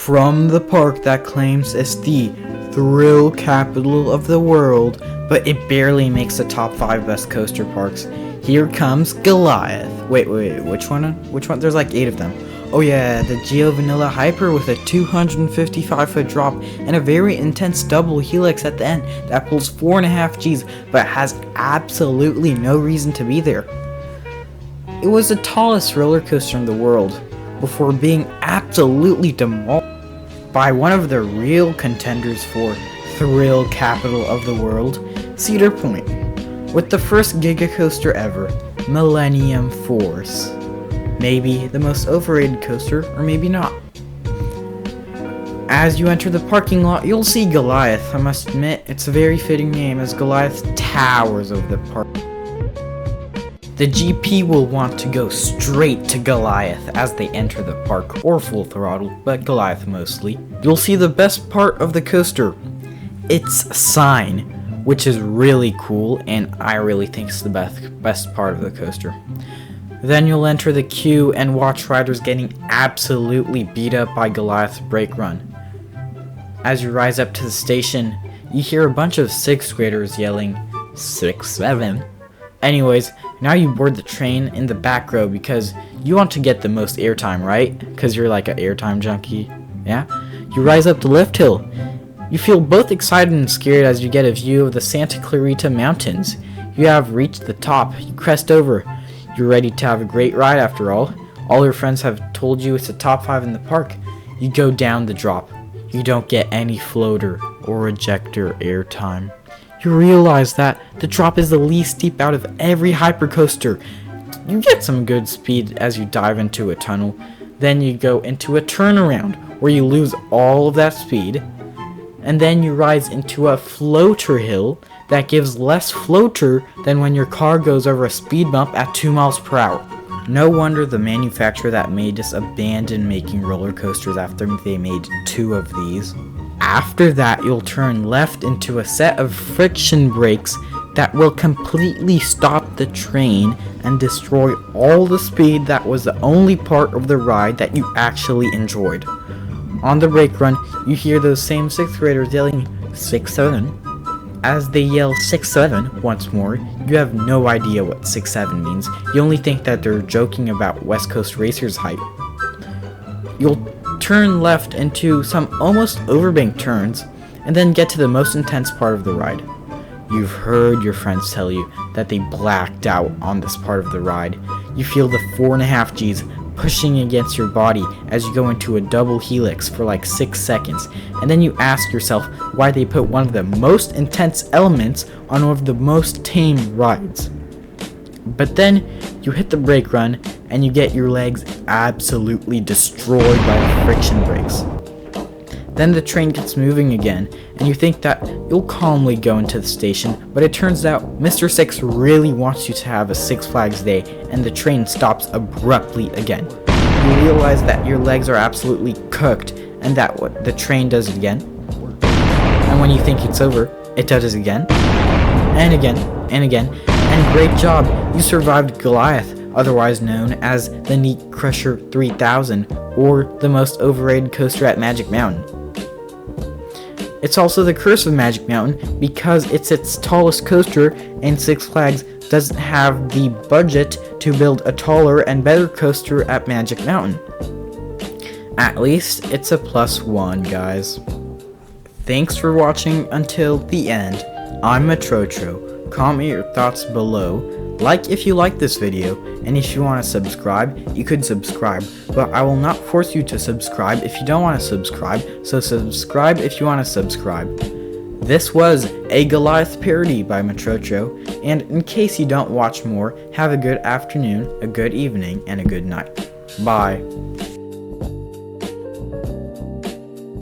From the park that claims it's the thrill capital of the world, but it barely makes the top 5 best coaster parks, here comes Goliath. Wait, which one? There's like 8 of them. Oh yeah, the Geo Vanilla Hyper with a 255-foot drop and a very intense double helix at the end that pulls 4.5 Gs but has absolutely no reason to be there. It was the tallest roller coaster in the world before being absolutely demolished by one of the real contenders for thrill capital of the world, Cedar Point, with the first Giga Coaster ever, Millennium Force. Maybe the most overrated coaster, or maybe not. As you enter the parking lot, you'll see Goliath. I must admit, it's a very fitting name as Goliath towers over the park. The GP will want to go straight to Goliath as they enter the park, or full throttle, but Goliath mostly. You'll see the best part of the coaster, its sign, which is really cool, and I really think it's the best part of the coaster. Then you'll enter the queue and watch riders getting absolutely beat up by Goliath's brake run. As you rise up to the station, you hear a bunch of 6th graders yelling, 6-7. Anyways, now you board the train in the back row because you want to get the most airtime, right? Because you're like an airtime junkie, yeah? You rise up the lift hill. You feel both excited and scared as you get a view of the Santa Clarita Mountains. You have reached the top. You crest over. You're ready to have a great ride after all. All your friends have told you it's the top 5 in the park. You go down the drop. You don't get any floater or ejector airtime. You realize that the drop is the least steep out of every hypercoaster. You get some good speed as you dive into a tunnel. Then you go into a turnaround where you lose all of that speed. And then you rise into a floater hill that gives less floater than when your car goes over a speed bump at 2 miles per hour. No wonder the manufacturer that made this abandoned making roller coasters after they made 2 of these. After that, you'll turn left into a set of friction brakes that will completely stop the train and destroy all the speed that was the only part of the ride that you actually enjoyed. On the brake run, you hear those same 6th graders yelling 6-7. As they yell 6-7 once more, you have no idea what 6-7 means. You only think that they're joking about West Coast Racers hype. You'll turn left into some almost overbanked turns, and then get to the most intense part of the ride. You've heard your friends tell you that they blacked out on this part of the ride. You feel the 4.5 Gs pushing against your body as you go into a double helix for like 6 seconds, and then you ask yourself why they put one of the most intense elements on one of the most tame rides. But then you hit the brake run and you get your legs absolutely destroyed by the friction brakes. Then the train gets moving again, and you think that you'll calmly go into the station, but it turns out Mr. Six really wants you to have a Six Flags day, and the train stops abruptly again. You realize that your legs are absolutely cooked, and that the train does it again. And when you think it's over, it does it again, and again, and again, and great job, you survived Goliath, otherwise known as the Neat Crusher 3000, or the most overrated coaster at Magic Mountain. It's also the curse of Magic Mountain because it's its tallest coaster, and Six Flags doesn't have the budget to build a taller and better coaster at Magic Mountain. At least it's a +1, guys. Thanks for watching until the end. I'm Metrotro. Comment your thoughts below. Like if you like this video, and if you want to subscribe, you could subscribe, but I will not force you to subscribe if you don't want to subscribe, so subscribe if you want to subscribe. This was a Goliath parody by Metrotro, and in case you don't watch more, have a good afternoon, a good evening, and a good night. Bye.